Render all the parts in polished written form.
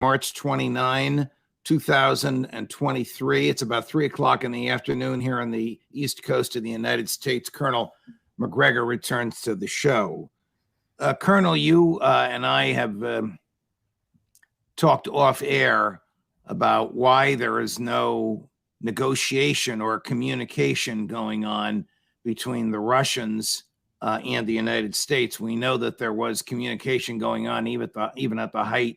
March 29, 2023. It's about 3 o'clock in the afternoon here on the East Coast of the United States. Colonel McGregor returns to the show. Colonel, you and I have talked off air about why there is no negotiation or communication going on between the Russians and the United States. We know that there was communication going on even at the height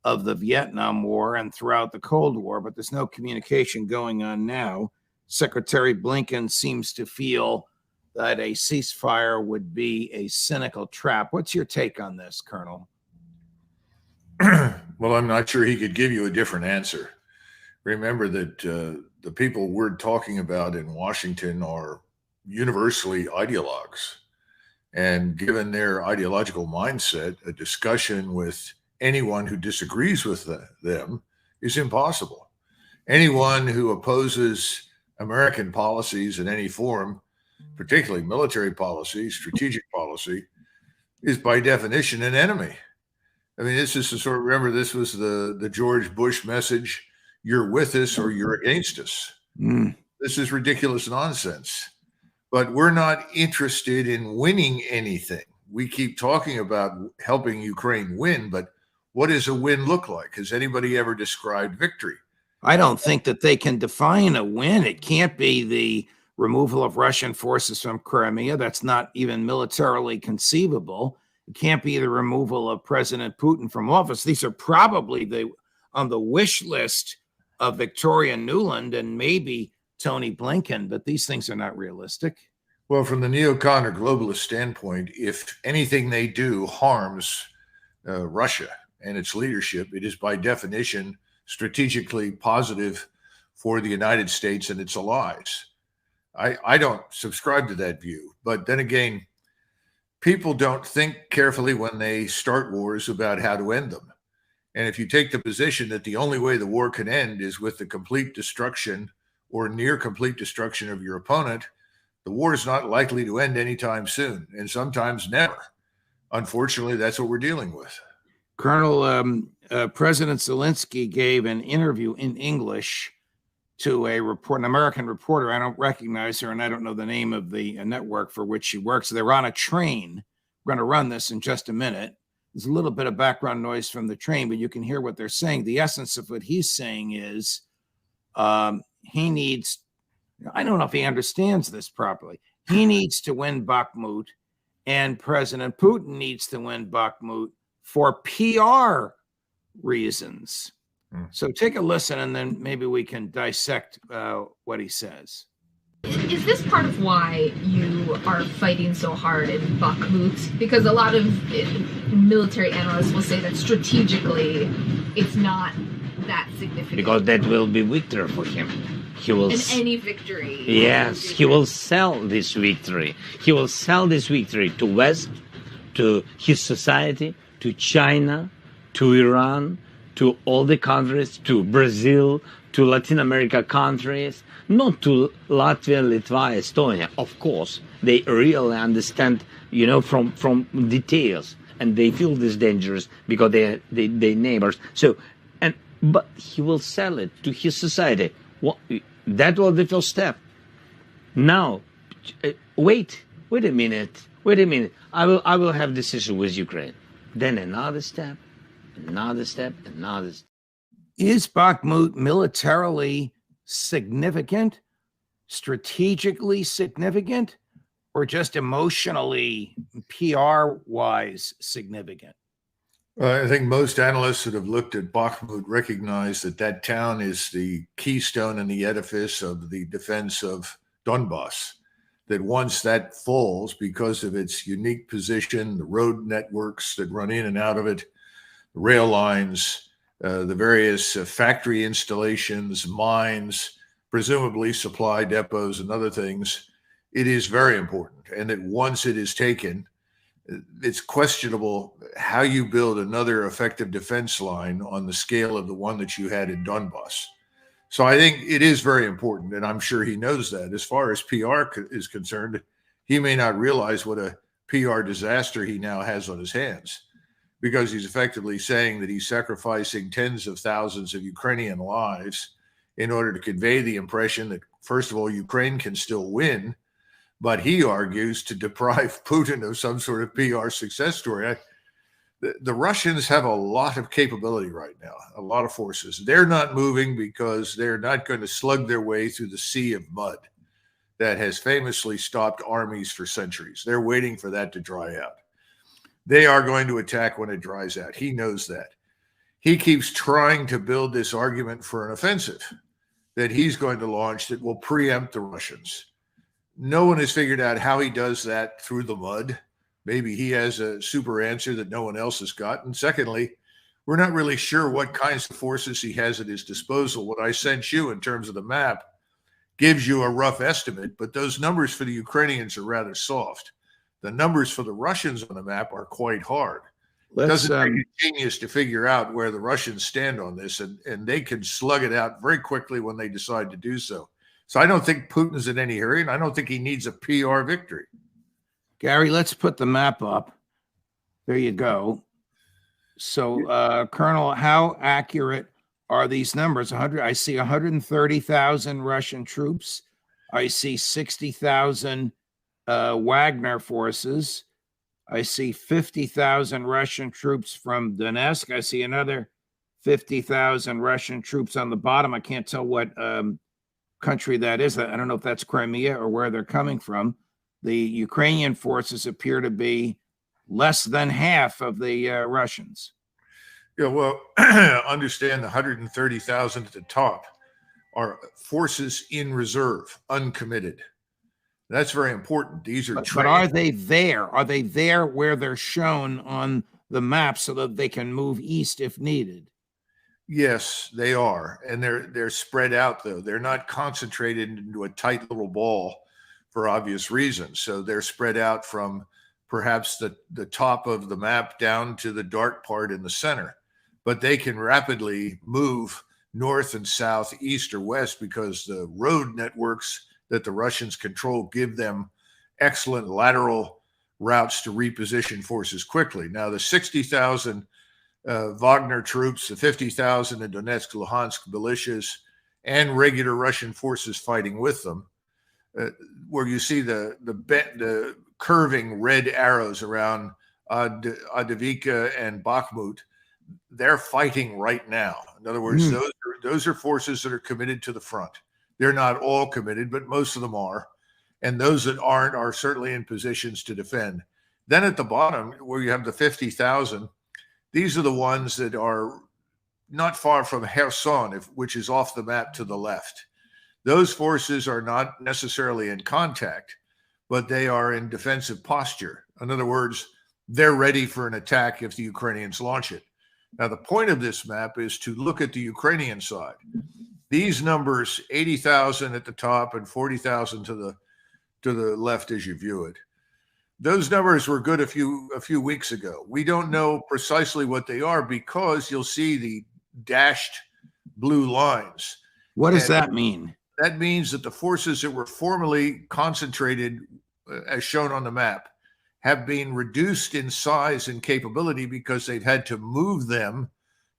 of the Vietnam War and throughout the Cold War, but there's no communication going on now. Secretary Blinken seems to feel that a ceasefire would be a cynical trap. What's your take on this, Colonel? Well, I'm not sure he could give you a different answer. Remember that the people we're talking about in Washington are universally ideologues. And given their ideological mindset, a discussion with anyone who disagrees with them is impossible. Anyone who opposes American policies in any form, particularly military policy, strategic policy, is by definition an enemy. I mean, this is the sort of, remember, this was the George Bush message, you're with us or you're against us. This is ridiculous nonsense. But we're not interested in winning anything. We keep talking about helping Ukraine win, but what does a win look like? Has anybody ever described victory? I don't think that they can define a win. It can't be the removal of Russian forces from Crimea. That's not even militarily conceivable. It can't be the removal of President Putin from office. These are probably on the wish list of Victoria Nuland and maybe Tony Blinken, but these things are not realistic. Well, from the neocon or globalist standpoint, if anything they do harms Russia and its leadership, it is by definition strategically positive for the United States and its allies. I don't subscribe to that view. But then again, people don't think carefully when they start wars about how to end them. And if you take the position that the only way the war can end is with the complete destruction or near complete destruction of your opponent, the war is not likely to end anytime soon, and sometimes never. Unfortunately, that's what we're dealing with. Colonel, President Zelensky gave an interview in English to an American reporter. I don't recognize her, and I don't know the name of the network for which she works. They're on a train. We're going to run this in just a minute. There's a little bit of background noise from the train, but you can hear what they're saying. The essence of what he's saying is he needs, I don't know if he understands this properly. He needs to win Bakhmut, and President Putin needs to win Bakhmut for PR reasons. So take a listen, and then maybe we can dissect what he says. Is this part of why you are fighting so hard in Bakhmut? Because a lot of military analysts will say that strategically it's not that significant. Because that will be victory for him. He will any victory. Yes, he will sell this victory. He will sell this victory to West, to his society, to China, to Iran, to all the countries, to Brazil, to Latin America countries, not to Latvia, Lithuania, Estonia. Of course, they really understand, from details, and they feel this dangerous because they neighbors. But he will sell it to his society. That was the first step. Now, wait a minute. I will have decision with Ukraine. Then another step. Is Bakhmut militarily significant, strategically significant, or just emotionally, PR-wise significant? I think most analysts that have looked at Bakhmut recognize that town is the keystone in the edifice of the defense of Donbass. That once that falls, because of its unique position, the road networks that run in and out of it, rail lines, the various factory installations, mines, presumably supply depots and other things, it is very important. And that once it is taken, it's questionable how you build another effective defense line on the scale of the one that you had in Donbass. So I think it is very important, and I'm sure he knows that. As far as PR is concerned, he may not realize what a PR disaster he now has on his hands. because he's effectively saying that he's sacrificing tens of thousands of Ukrainian lives in order to convey the impression that, first of all, Ukraine can still win, but he argues to deprive Putin of some sort of PR success story. The Russians have a lot of capability right now, a lot of forces. They're not moving because they're not going to slug their way through the sea of mud that has famously stopped armies for centuries. They're waiting for that to dry out. They are going to attack when it dries out. He knows that. He keeps trying to build this argument for an offensive that he's going to launch that will preempt the Russians. No one has figured out how he does that through the mud. Maybe he has a super answer that no one else has got. And secondly, we're not really sure what kinds of forces he has at his disposal. What I sent you in terms of the map gives you a rough estimate, but those numbers for the Ukrainians are rather soft. The numbers for the Russians on the map are quite hard. It doesn't take a genius to figure out where the Russians stand on this, and they can slug it out very quickly when they decide to do so. So I don't think Putin's in any hurry, and I don't think he needs a PR victory. Gary, let's put the map up. There you go. So, Colonel, how accurate are these numbers? I see 130,000 Russian troops. I see 60,000 Wagner forces. I see 50,000 Russian troops from Donetsk. I see another 50,000 Russian troops on the bottom. I can't tell what country that is. I don't know if that's Crimea or where they're coming from. The Ukrainian forces appear to be less than half of the Russians. Yeah, well, understand the 130,000 at the top are forces in reserve, uncommitted. That's very important. These are but are they there? Are they there where they're shown on the map so that they can move east if needed? Yes, they are. And they're spread out, though. They're not concentrated into a tight little ball for obvious reasons. So they're spread out from perhaps the top of the map down to the dark part in the center. But they can rapidly move north and south, east or west, because the road networks that the Russians control give them excellent lateral routes to reposition forces quickly. Now, the 60,000 Wagner troops, the 50,000 in Donetsk, Luhansk militias, and regular Russian forces fighting with them, where you see the curving red arrows around Avdiivka and Bakhmut, they're fighting right now. In other words, those are forces that are committed to the front. They're not all committed, but most of them are. And those that aren't are certainly in positions to defend. Then at the bottom, where you have the 50,000, these are the ones that are not far from Kherson, which is off the map to the left. Those forces are not necessarily in contact, but they are in defensive posture. In other words, they're ready for an attack if the Ukrainians launch it. Now, the point of this map is to look at the Ukrainian side. These numbers, 80,000 at the top and 40,000 to the left as you view it, those numbers were good a few weeks ago. We don't know precisely what they are because you'll see the dashed blue lines. What does that mean? That means that the forces that were formerly concentrated, as shown on the map, have been reduced in size and capability because they've had to move them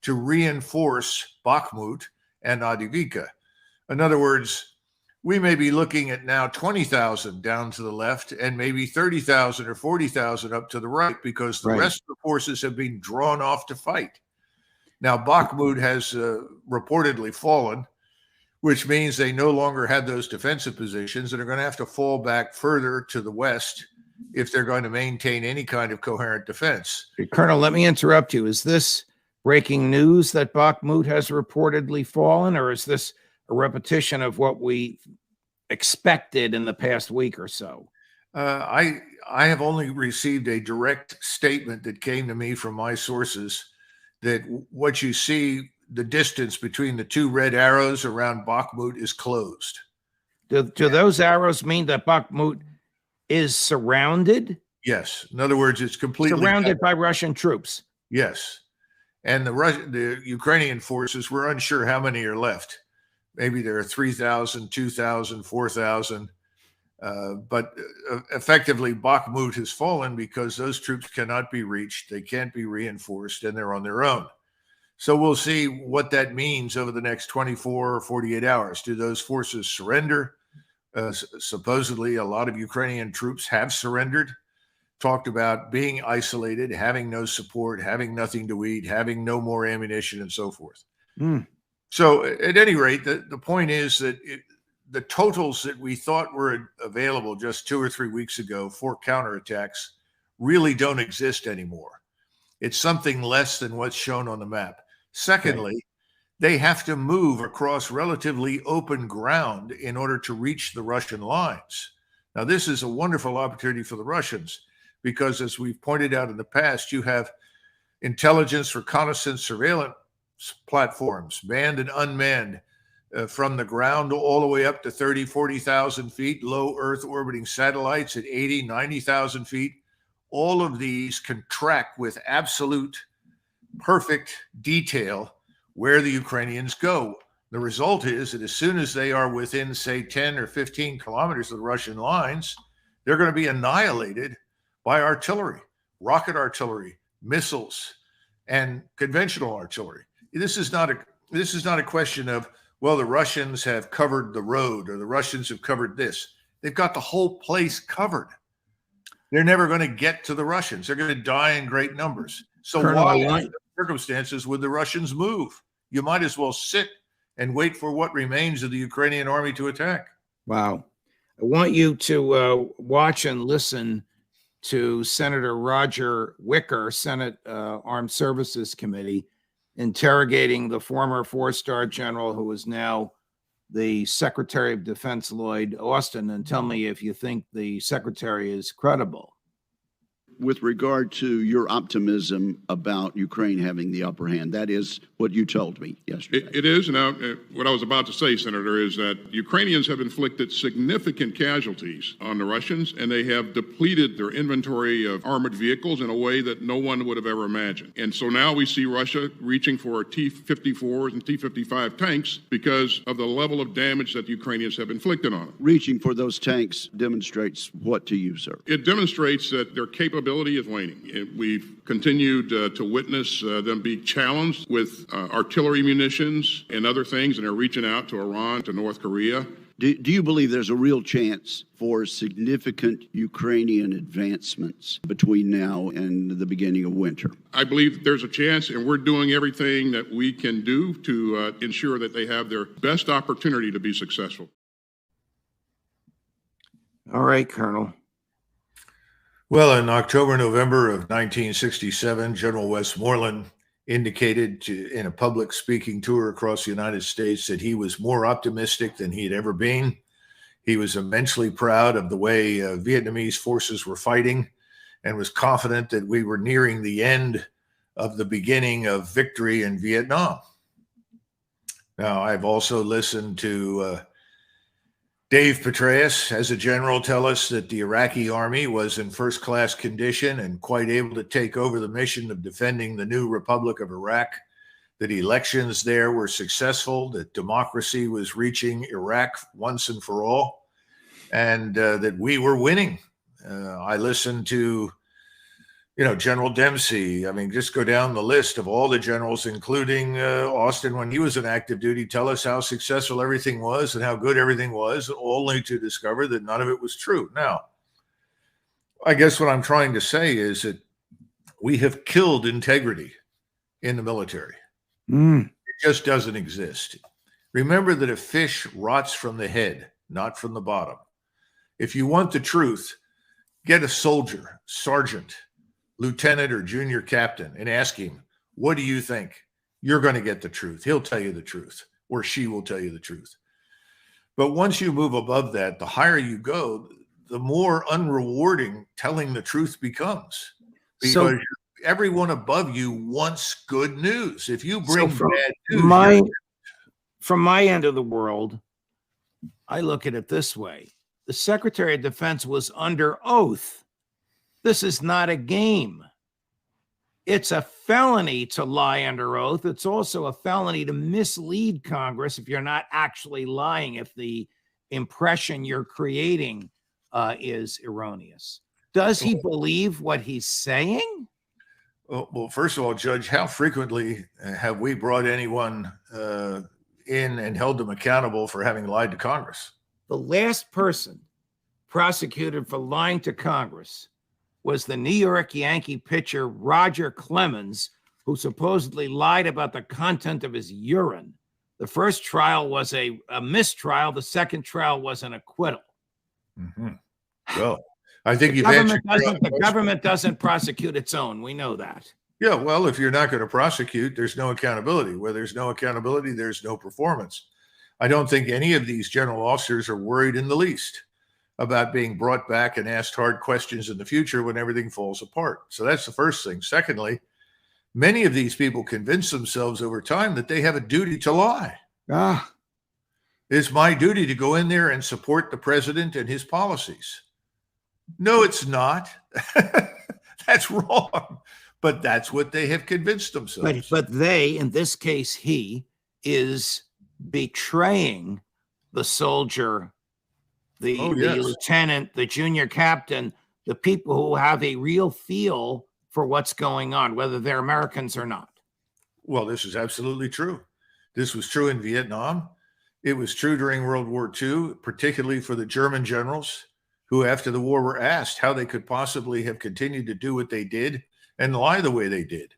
to reinforce Bakhmut and Avdiivka. In other words, we may be looking at now 20,000 down to the left and maybe 30,000 or 40,000 up to the right because the rest of the forces have been drawn off to fight. Now, Bakhmut has reportedly fallen, which means they no longer have those defensive positions and are going to have to fall back further to the west if they're going to maintain any kind of coherent defense. Colonel, let me interrupt you. Is this breaking news that Bakhmut has reportedly fallen, or is this a repetition of what we expected in the past week or so? I have only received a direct statement that came to me from my sources that what you see, the distance between the two red arrows around Bakhmut is closed. Do those arrows mean that Bakhmut is surrounded? Yes. In other words, it's completely surrounded by Russian troops. Yes. And the Ukrainian forces, we're unsure how many are left. Maybe there are 3,000, 2,000, 4,000. But effectively, Bakhmut has fallen because those troops cannot be reached. They can't be reinforced, and they're on their own. So we'll see what that means over the next 24 or 48 hours. Do those forces surrender? Supposedly, a lot of Ukrainian troops have surrendered, talked about being isolated, having no support, having nothing to eat, having no more ammunition, and so forth. So at any rate, the point is that the totals that we thought were available just 2 or 3 weeks ago for counterattacks really don't exist anymore. It's something less than what's shown on the map. Secondly, they have to move across relatively open ground in order to reach the Russian lines. Now, this is a wonderful opportunity for the Russians because, as we've pointed out in the past, you have intelligence, reconnaissance, surveillance platforms, manned and unmanned, from the ground all the way up to 30, 40,000 feet, low Earth orbiting satellites at 80, 90,000 feet. All of these can track with absolute perfect detail where the Ukrainians go. The result is that as soon as they are within, say, 10 or 15 kilometers of the Russian lines, they're going to be annihilated by artillery, rocket artillery, missiles, and conventional artillery. This is not a question of, well, the Russians have covered the road or the Russians have covered this. They've got the whole place covered. They're never going to get to the Russians. They're going to die in great numbers. So why, in those circumstances, would the Russians move? You might as well sit and wait for what remains of the Ukrainian army to attack. Wow. I want you to watch and listen to Senator Roger Wicker, Senate Armed Services Committee, interrogating the former four-star general who is now the Secretary of Defense, Lloyd Austin, and tell me if you think the secretary is credible. With regard to your optimism about Ukraine having the upper hand, that is what you told me yesterday. It is. Now, what I was about to say, Senator, is that Ukrainians have inflicted significant casualties on the Russians, and they have depleted their inventory of armored vehicles in a way that no one would have ever imagined. And so now we see Russia reaching for T-54s and T-55 tanks because of the level of damage that the Ukrainians have inflicted on them. Reaching for those tanks demonstrates what to you, sir? It demonstrates that their capability is waning. We've continued to witness them be challenged with artillery munitions and other things, and they're reaching out to Iran, to North Korea. Do you believe there's a real chance for significant Ukrainian advancements between now and the beginning of winter? I believe there's a chance, and we're doing everything that we can do to ensure that they have their best opportunity to be successful. All right, Colonel. Well, in October, November of 1967, General Westmoreland indicated in a public speaking tour across the United States that he was more optimistic than he had ever been. He was immensely proud of the way Vietnamese forces were fighting and was confident that we were nearing the end of the beginning of victory in Vietnam. Now, I've also listened to Dave Petraeus, as a general, tell us that the Iraqi army was in first-class condition and quite able to take over the mission of defending the new Republic of Iraq, that elections there were successful, that democracy was reaching Iraq once and for all, and that we were winning. I listened to, General Dempsey. I mean, just go down the list of all the generals, including Austin when he was in active duty, tell us how successful everything was and how good everything was, only to discover that none of it was true. Now, I guess what I'm trying to say is that we have killed integrity in the military. It just doesn't exist. Remember that a fish rots from the head, not from the bottom. If you want the truth, get a soldier, sergeant, lieutenant, or junior captain and ask him, what do you think? You're going to get the truth. He'll tell you the truth, or she will tell you the truth. But once you move above that, the higher you go, the more unrewarding telling the truth becomes, because everyone above you wants good news. If you bring bad news, from my end of the world, I look at it this way. The Secretary of Defense was under oath. This is not a game. It's a felony to lie under oath. It's also a felony to mislead Congress if you're not actually lying, if the impression you're creating is erroneous. Does he believe what he's saying? Well, first of all, Judge, how frequently have we brought anyone in and held them accountable for having lied to Congress? The last person prosecuted for lying to Congress was the New York Yankee pitcher Roger Clemens, who supposedly lied about the content of his urine. The first trial was a mistrial. The second trial was an acquittal. Mm-hmm. Well, I think the government doesn't prosecute its own. We know that. Yeah, well, if you're not going to prosecute, there's no accountability. Where there's no accountability, there's no performance. I don't think any of these general officers are worried in the least about being brought back and asked hard questions in the future when everything falls apart. So that's the first thing. Secondly, many of these people convince themselves over time that they have a duty to lie. It's my duty to go in there and support the president and his policies. No, it's not. That's wrong. But that's what they have convinced themselves. But they, in this case, he is betraying the soldier, the lieutenant, the junior captain, the people who have a real feel for what's going on, whether they're Americans or not. Well, this is absolutely true. This was true in Vietnam. It was true during World War II, particularly for the German generals who, after the war, were asked how they could possibly have continued to do what they did and lie the way they did.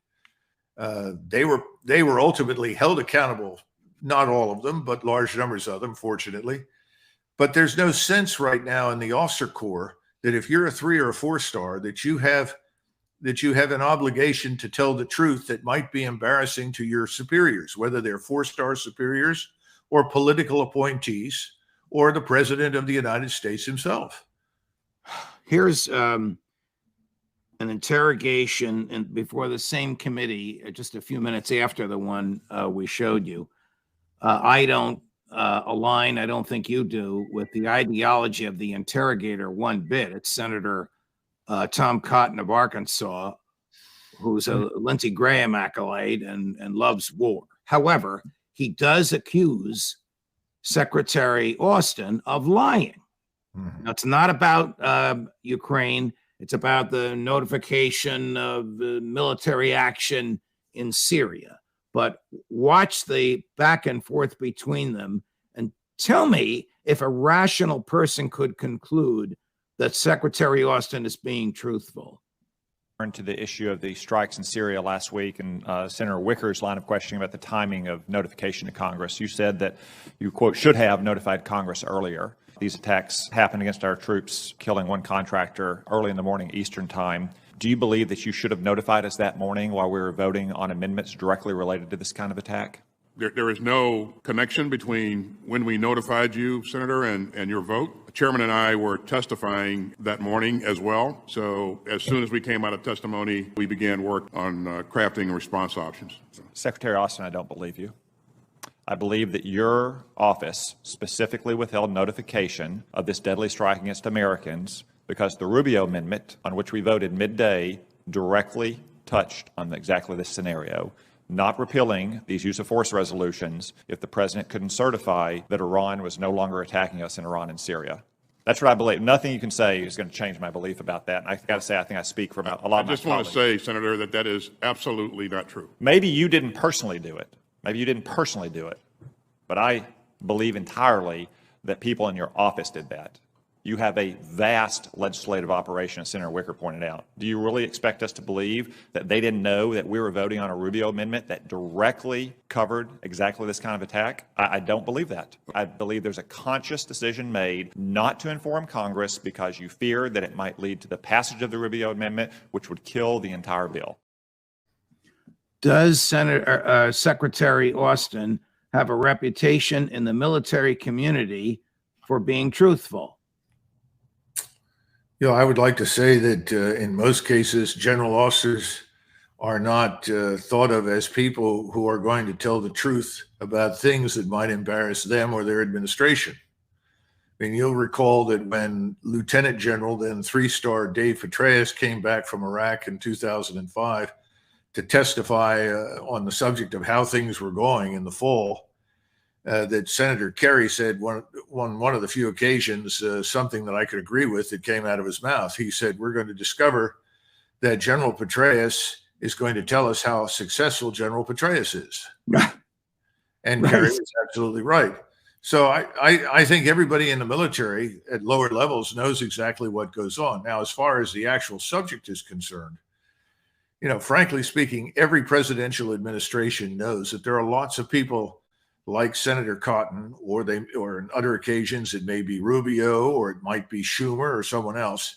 They were ultimately held accountable, not all of them, but large numbers of them, fortunately. But there's no sense right now in the officer corps that if you're a 3 or a 4-star, that you have an obligation to tell the truth that might be embarrassing to your superiors, whether they're 4-star superiors or political appointees or the president of the United States himself. Here's an interrogation before the same committee, just a few minutes after the one we showed you. I don't align, I don't think you do, with the ideology of the interrogator one bit. It's Senator Tom Cotton of Arkansas, who's a Lindsey Graham acolyte and loves war. However, he does accuse Secretary Austin of lying. Now, it's not about Ukraine. It's about the notification of military action in Syria. But watch the back and forth between them and tell me if a rational person could conclude that Secretary Austin is being truthful. To the issue of the strikes in Syria last week and Senator Wicker's line of questioning about the timing of notification to Congress. You said that you, quote, should have notified Congress earlier. These attacks happened against our troops, killing one contractor early in the morning Eastern time. Do you believe that you should have notified us that morning while we were voting on amendments directly related to this kind of attack? There is no connection between when we notified you, Senator, and your vote. The chairman and I were testifying that morning as well. So as soon as we came out of testimony, we began work on crafting response options. Secretary Austin, I don't believe you. I believe that your office specifically withheld notification of this deadly strike against Americans because the Rubio Amendment, on which we voted midday, directly touched on exactly this scenario, not repealing these use of force resolutions if the president couldn't certify that Iran was no longer attacking us in Iran and Syria. That's what I believe. Nothing you can say is going to change my belief about that. And I got to say, I think I speak for about a lot of my colleagues. I just want to say, Senator, that is absolutely not true. Maybe you didn't personally do it. But I believe entirely that people in your office did that. You have a vast legislative operation, as Senator Wicker pointed out. Do you really expect us to believe that they didn't know that we were voting on a Rubio amendment that directly covered exactly this kind of attack? I don't believe that. I believe there's a conscious decision made not to inform Congress because you feared that it might lead to the passage of the Rubio amendment, which would kill the entire bill. Does Secretary Austin have a reputation in the military community for being truthful? You know, I would like to say that in most cases, general officers are not thought of as people who are going to tell the truth about things that might embarrass them or their administration. I mean, you'll recall that when Lieutenant General, then 3-star Dave Petraeus came back from Iraq in 2005 to testify on the subject of how things were going in the fall, that Senator Kerry said on one of the few occasions, something that I could agree with that came out of his mouth. He said, we're going to discover that General Petraeus is going to tell us how successful General Petraeus is. And Right. Kerry was absolutely right. So I think everybody in the military at lower levels knows exactly what goes on. Now, as far as the actual subject is concerned, frankly speaking, every presidential administration knows that there are lots of people like Senator Cotton, or in other occasions, it may be Rubio, or it might be Schumer or someone else,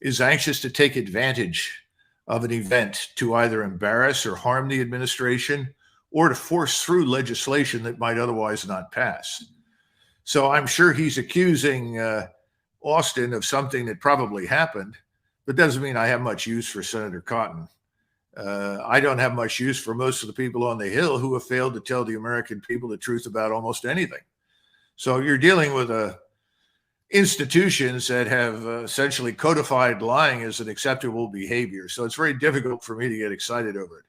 is anxious to take advantage of an event to either embarrass or harm the administration, or to force through legislation that might otherwise not pass. So I'm sure he's accusing Austin of something that probably happened, but doesn't mean I have much use for Senator Cotton. I don't have much use for most of the people on the Hill who have failed to tell the American people the truth about almost anything. So you're dealing with institutions that have essentially codified lying as an acceptable behavior. So it's very difficult for me to get excited over it.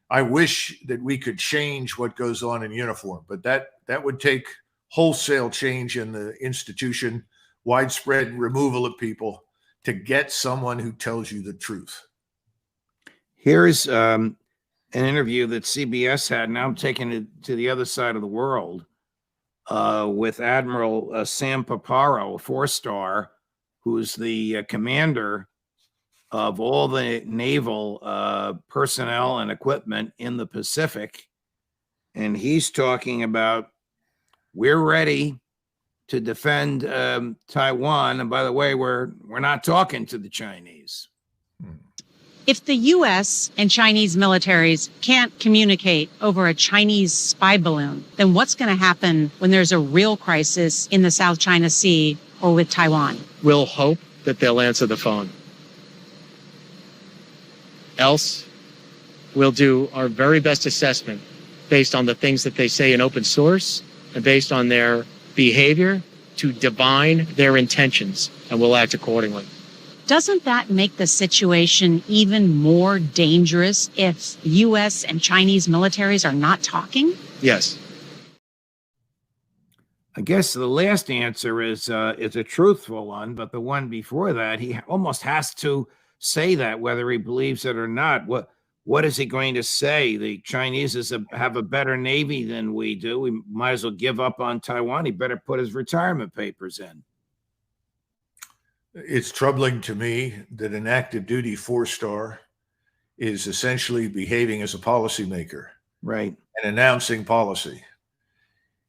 I wish that we could change what goes on in uniform, but that would take wholesale change in the institution, widespread removal of people to get someone who tells you the truth. Here's an interview that CBS had. Now I'm taking it to the other side of the world with Admiral Sam Paparo, a 4-star, who's the commander of all the naval personnel and equipment in the Pacific. And he's talking about, we're ready to defend Taiwan. And by the way, we're not talking to the Chinese. If the U.S. and Chinese militaries can't communicate over a Chinese spy balloon, then what's going to happen when there's a real crisis in the South China Sea or with Taiwan? We'll hope that they'll answer the phone. Else, we'll do our very best assessment based on the things that they say in open source and based on their behavior to divine their intentions, and we'll act accordingly. Doesn't that make the situation even more dangerous if U.S. and Chinese militaries are not talking? Yes. I guess the last answer is a truthful one, but the one before that, he almost has to say that, whether he believes it or not. What is he going to say? The Chinese have a better Navy than we do. We might as well give up on Taiwan. He better put his retirement papers in. It's troubling to me that an active duty 4-star is essentially behaving as a policymaker, right, and announcing policy.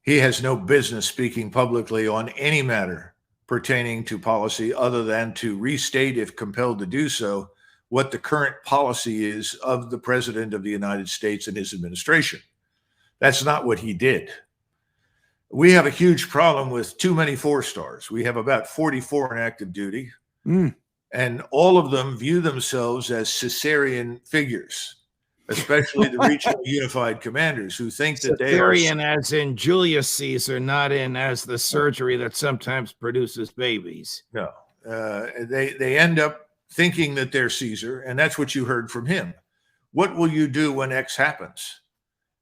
He has no business speaking publicly on any matter pertaining to policy other than to restate, if compelled to do so, what the current policy is of the President of the United States and his administration. That's not what he did. We have a huge problem with too many 4-stars. We have about 44 in active duty, and all of them view themselves as Caesarean figures, especially the regional unified commanders who think that they are... Caesarean as in Julius Caesar, not in as the surgery that sometimes produces babies. No, they end up thinking that they're Caesar, and that's what you heard from him. What will you do when X happens?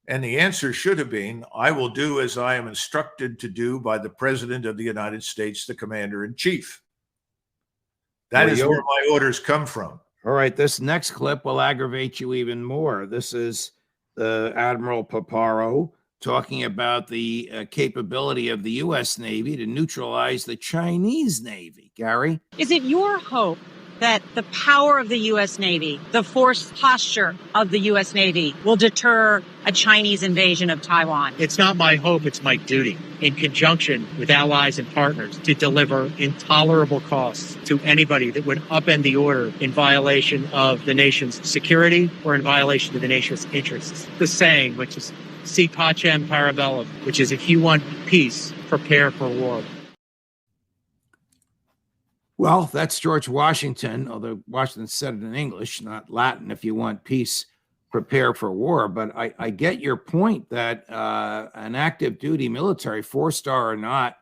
And the answer should have been, I will do as I am instructed to do by the President of the United States, the Commander-in-Chief. That is where my orders come from. All right, this next clip will aggravate you even more. This is Admiral Paparo talking about the capability of the U.S. Navy to neutralize the Chinese Navy. Gary? Is it your hope that the power of the U.S. Navy, the forced posture of the U.S. Navy, will deter a Chinese invasion of Taiwan? It's not my hope, it's my duty, in conjunction with allies and partners, to deliver intolerable costs to anybody that would upend the order in violation of the nation's security or in violation of the nation's interests. The saying, which is si pacem para bellum, which is, if you want peace, prepare for war. Well, that's George Washington, although Washington said it in English, not Latin. If you want peace, prepare for war. But I get your point that an active duty military, 4-star or not,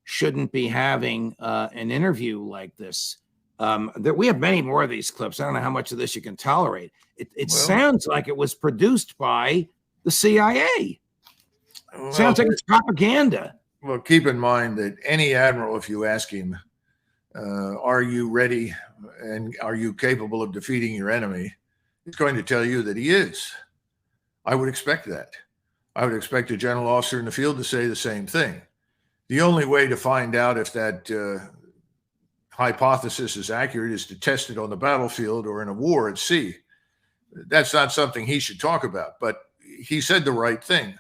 shouldn't be having an interview like this. We have many more of these clips. I don't know how much of this you can tolerate. It sounds like it was produced by the CIA. Well, Sounds like it's propaganda. Well, keep in mind that any admiral, if you ask him, are you ready and are you capable of defeating your enemy, he's going to tell you that he is. I would expect that. I would expect a general officer in the field to say the same thing. The only way to find out if that hypothesis is accurate is to test it on the battlefield or in a war at sea. That's not something he should talk about, but he said the right thing.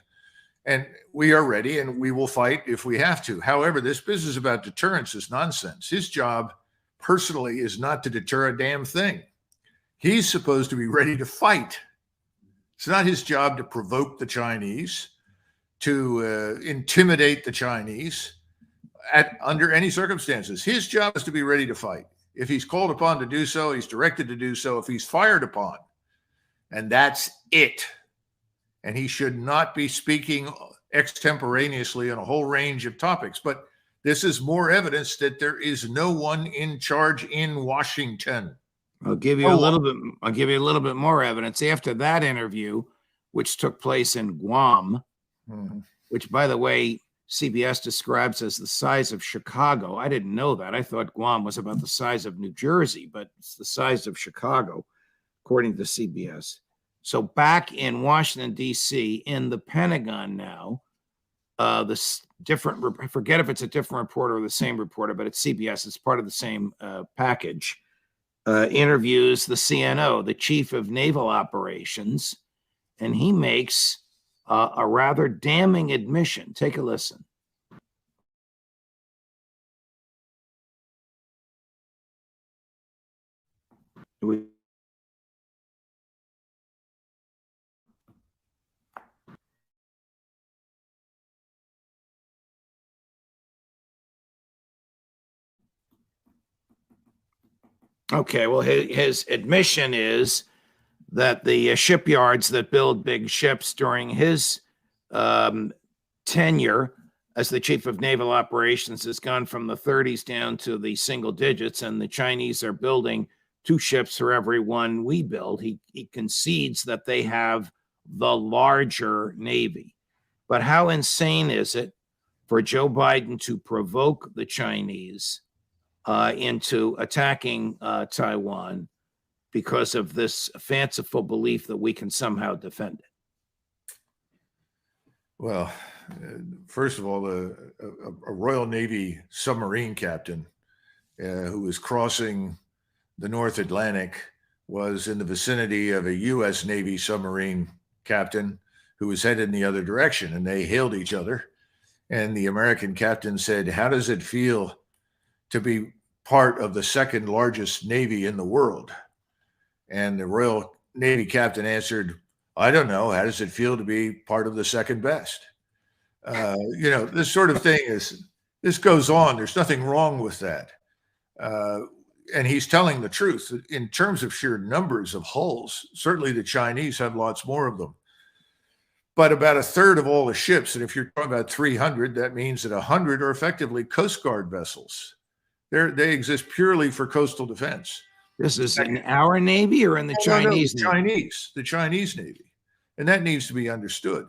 And we are ready and we will fight if we have to. However, this business about deterrence is nonsense. His job personally is not to deter a damn thing. He's supposed to be ready to fight. It's not his job to provoke the Chinese, to intimidate the Chinese under any circumstances. His job is to be ready to fight. If he's called upon to do so, he's directed to do so. If he's fired upon, and that's it. And he should not be speaking extemporaneously on a whole range of topics. But this is more evidence that there is no one in charge in Washington. I'll give you a little bit more evidence after that interview, which took place in Guam, which, by the way, CBS describes as the size of Chicago. I didn't know that. I thought Guam was about the size of New Jersey, but it's the size of Chicago, according to CBS. So back in Washington, D.C., in the Pentagon now, this different, I forget if it's a different reporter or the same reporter, but it's CBS. It's part of the same package. Interviews the CNO, the Chief of Naval Operations, and he makes a rather damning admission. Take a listen. Okay, well, his admission is that the shipyards that build big ships during his tenure as the Chief of Naval Operations has gone from the 30s down to the single digits, and the Chinese are building 2 ships for every one we build. He concedes that they have the larger Navy. But how insane is it for Joe Biden to provoke the Chinese into attacking Taiwan because of this fanciful belief that we can somehow defend it? Well, first of all, a Royal Navy submarine captain who was crossing the North Atlantic was in the vicinity of a U.S. Navy submarine captain who was headed in the other direction, and they hailed each other. And the American captain said, "How does it feel to be part of the second largest Navy in the world?" And the Royal Navy captain answered, "I don't know. How does it feel to be part of the second best?" This sort of thing this goes on. There's nothing wrong with that. And he's telling the truth. In terms of sheer numbers of hulls, certainly the Chinese have lots more of them. But about a third of all the ships, and if you're talking about 300, that means that 100 are effectively Coast Guard vessels. They exist purely for coastal defense. This is in our Navy or in the Chinese Navy? The Chinese Navy. And that needs to be understood.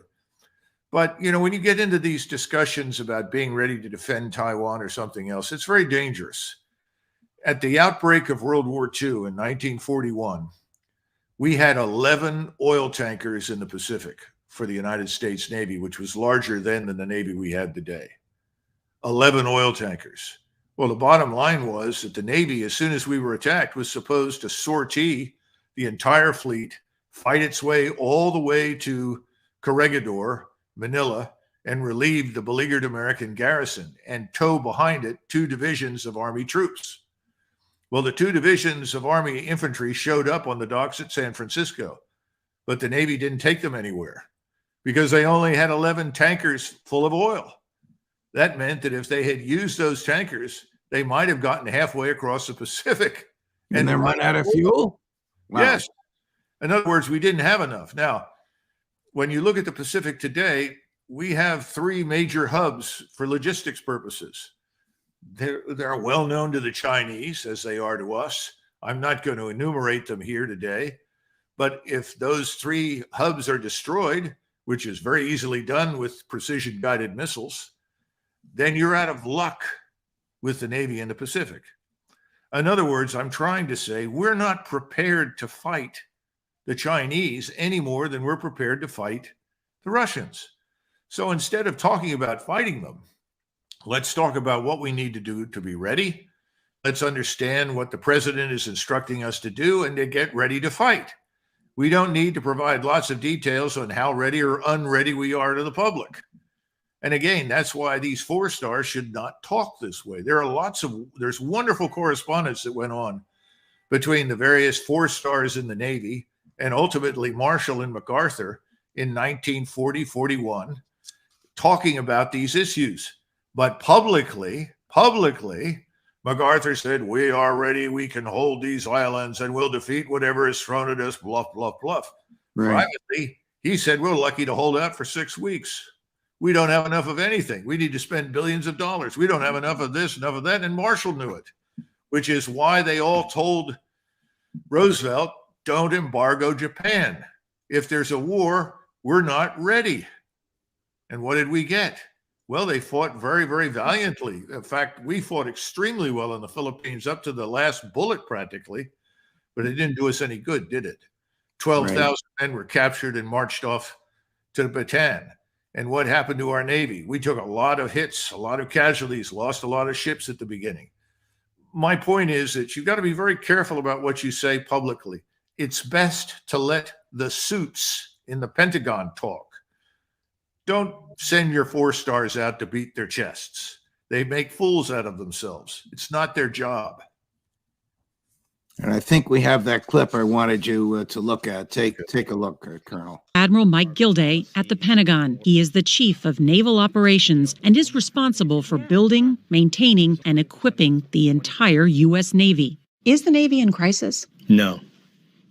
But, when you get into these discussions about being ready to defend Taiwan or something else, it's very dangerous. At the outbreak of World War II in 1941, we had 11 oil tankers in the Pacific for the United States Navy, which was larger then than the Navy we have today. 11 oil tankers. Well, the bottom line was that the Navy, as soon as we were attacked, was supposed to sortie the entire fleet, fight its way all the way to Corregidor, Manila, and relieve the beleaguered American garrison and tow behind it 2 divisions of Army troops. Well, the 2 divisions of Army infantry showed up on the docks at San Francisco, but the Navy didn't take them anywhere because they only had 11 tankers full of oil. That meant that if they had used those tankers, they might have gotten halfway across the Pacific. And they run out of fuel? Wow. Yes. In other words, we didn't have enough. Now, when you look at the Pacific today, we have 3 major hubs for logistics purposes. They're well known to the Chinese as they are to us. I'm not going to enumerate them here today. But if those 3 hubs are destroyed, which is very easily done with precision guided missiles, then you're out of luck with the Navy in the Pacific. In other words, I'm trying to say we're not prepared to fight the Chinese any more than we're prepared to fight the Russians. So instead of talking about fighting them, let's talk about what we need to do to be ready. Let's understand what the president is instructing us to do and to get ready to fight. We don't need to provide lots of details on how ready or unready we are to the public. And again, that's why these four stars should not talk this way. There's wonderful correspondence that went on between the various four stars in the Navy and ultimately Marshall and MacArthur in 1940-41, talking about these issues. But publicly, MacArthur said, we are ready, we can hold these islands, and we'll defeat whatever is thrown at us, bluff, bluff, bluff. Right. Privately, he said, we're lucky to hold out for 6 weeks. We don't have enough of anything. We need to spend billions of dollars. We don't have enough of this, enough of that. And Marshall knew it, which is why they all told Roosevelt, don't embargo Japan. If there's a war, we're not ready. And what did we get? Well, they fought very, very valiantly. In fact, we fought extremely well in the Philippines up to the last bullet practically, but it didn't do us any good, did it? 12,000 men were captured and marched off to Bataan. And what happened to our Navy? We took a lot of hits, a lot of casualties, lost a lot of ships at the beginning. My point is that you've got to be very careful about what you say publicly. It's best to let the suits in the Pentagon talk. Don't send your four stars out to beat their chests. They make fools out of themselves. It's not their job. And I think we have that clip I wanted you to look at. Take a look, Colonel. Admiral Mike Gilday at the Pentagon. He is the chief of naval operations and is responsible for building, maintaining, and equipping the entire U.S. Navy. Is the Navy in crisis? No,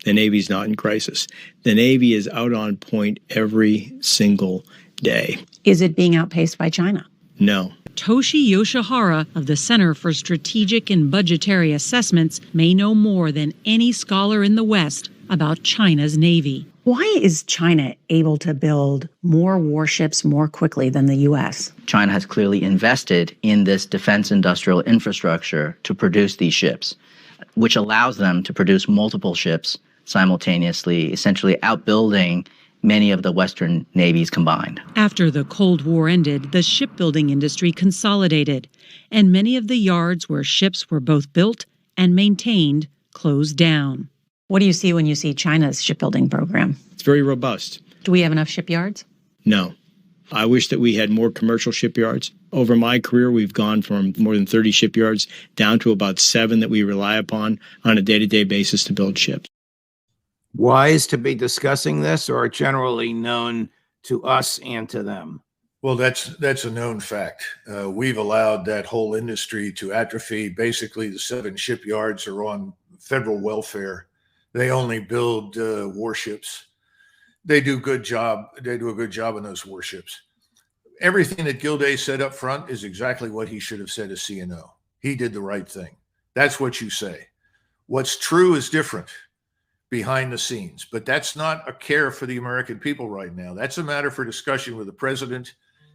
the Navy's not in crisis. The Navy is out on point every single day. Is it being outpaced by China? No. Toshi Yoshihara of the Center for Strategic and Budgetary Assessments may know more than any scholar in the West about China's Navy. Why is China able to build more warships more quickly than the U.S.? China has clearly invested in this defense industrial infrastructure to produce these ships, which allows them to produce multiple ships simultaneously, essentially outbuilding many of the Western navies combined. After the Cold War ended, the shipbuilding industry consolidated, and many of the yards where ships were both built and maintained closed down. What do you see when you see China's shipbuilding program? It's very robust. Do we have enough shipyards? No. I wish that we had more commercial shipyards. Over my career, we've gone from more than 30 shipyards down to about 7 that we rely upon on a day-to-day basis to build ships. Wise to be discussing this, or generally known to us and to them? Well, that's a known fact. We've allowed that whole industry to atrophy. Basically, the 7 shipyards are on federal welfare. They only build warships. They do a good job. They do a good job on those warships. Everything that Gilday said up front is exactly what he should have said as CNO. He did the right thing. That's what you say. What's true is different behind the scenes, but that's not a care for the American people right now. That's a matter for discussion with the president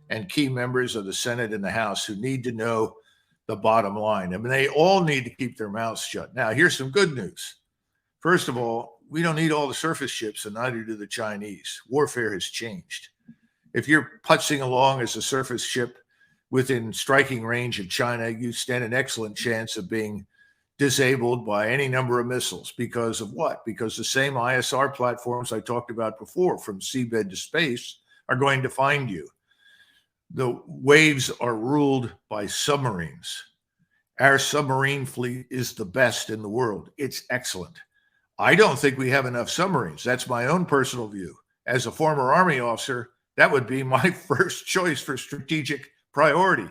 and key members of the Senate and the House who need to know the bottom line. I mean, they all need to keep their mouths shut. Now, here's some good news. First of all, we don't need all the surface ships, and neither do the Chinese. Warfare has changed. If you're putzing along as a surface ship within striking range of China, you stand an excellent chance of being disabled by any number of missiles. Because of what? Because the same ISR platforms I talked about before, from seabed to space, are going to find you. The waves are ruled by submarines. Our submarine fleet is the best in the world. It's excellent. I don't think we have enough submarines. That's my own personal view. As a former Army officer, that would be my first choice for strategic priority.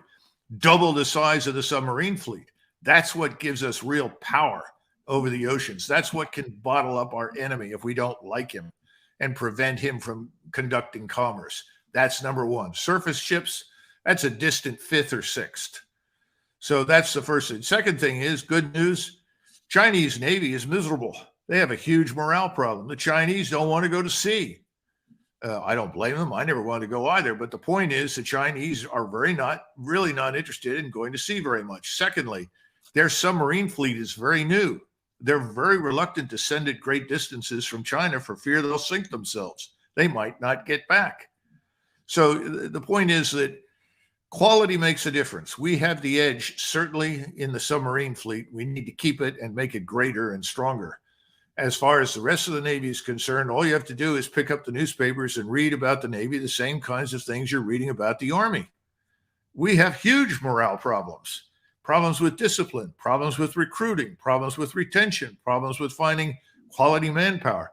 Double the size of the submarine fleet. That's what gives us real power over the oceans. That's what can bottle up our enemy if we don't like him and prevent him from conducting commerce. That's number one. Surface ships, that's a distant 5th or 6th. So that's the first thing. Second thing is, good news, Chinese Navy is miserable. They have a huge morale problem. The Chinese don't want to go to sea. I don't blame them. I never wanted to go either. But the point is, the Chinese are really not interested in going to sea very much. Secondly, their submarine fleet is very new. They're very reluctant to send it great distances from China for fear they'll sink themselves. They might not get back. So the point is that quality makes a difference. We have the edge, certainly in the submarine fleet. We need to keep it and make it greater and stronger. As far as the rest of the Navy is concerned, all you have to do is pick up the newspapers and read about the Navy, the same kinds of things you're reading about the Army. We have huge morale problems, problems with discipline, problems with recruiting, problems with retention, problems with finding quality manpower.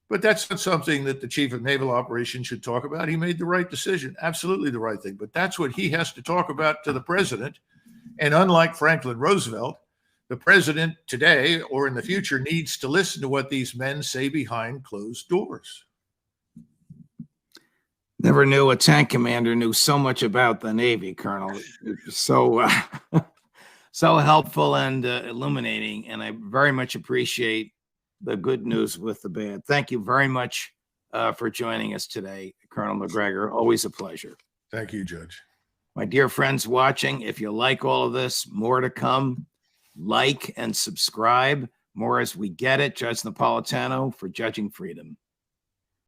But that's not something that the Chief of Naval Operations should talk about. He made the right decision, absolutely the right thing. But that's what he has to talk about to the president. And unlike Franklin Roosevelt, the president today or in the future needs to listen to what these men say behind closed doors. Never knew a tank commander knew so much about the Navy, Colonel. So helpful and illuminating. And I very much appreciate the good news with the bad. Thank you very much for joining us today, Colonel McGregor. Always a pleasure. Thank you, Judge. My dear friends watching, if you like all of this, more to come. Like and subscribe. More as we get it. Judge Napolitano for Judging Freedom.